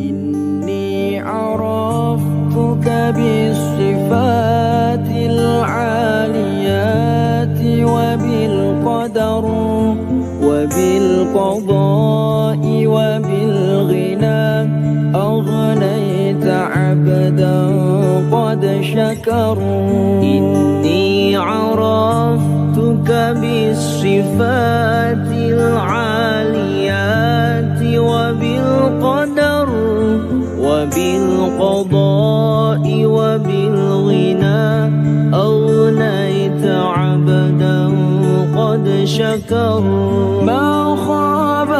إني عرفتك بالصفات العاليات وبالقدر وبالقضاء وبالغنى أغنيت عبدا قد شكر. إني عرفتك بالصفات العاليات وبالقدر وبالقضاء وبالغنى أغنيت عبدا قد شكر. ما خاب